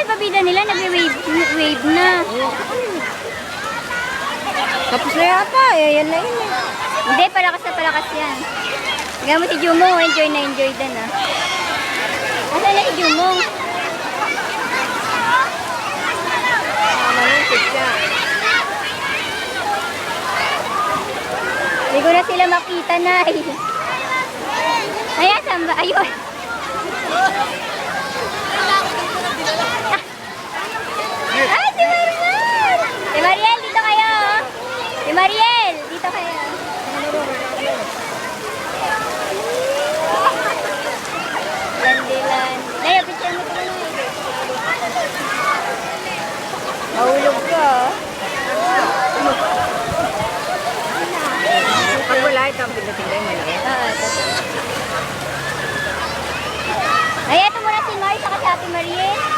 sa pabida nila, nag-wave na. Tapos na yata eh. Yan na yun eh. Hindi, palakas na palakas yan. Tignan mo si Jumong, enjoy na enjoy din ah. Asan na si Jumong? Manuntik siya. Hindi ko na sila makita na eh. Ayan, saan ba? Ayun. Ah, si Mariel! Si Mariel, dito kayo. Si Mariel, dito kayo. Landilan. Naya, picture mo ito na. Mahulog ka. Pag wala ito ang pindating mo lang. Ay, ito muna si Mari, saka si Ate Mariel.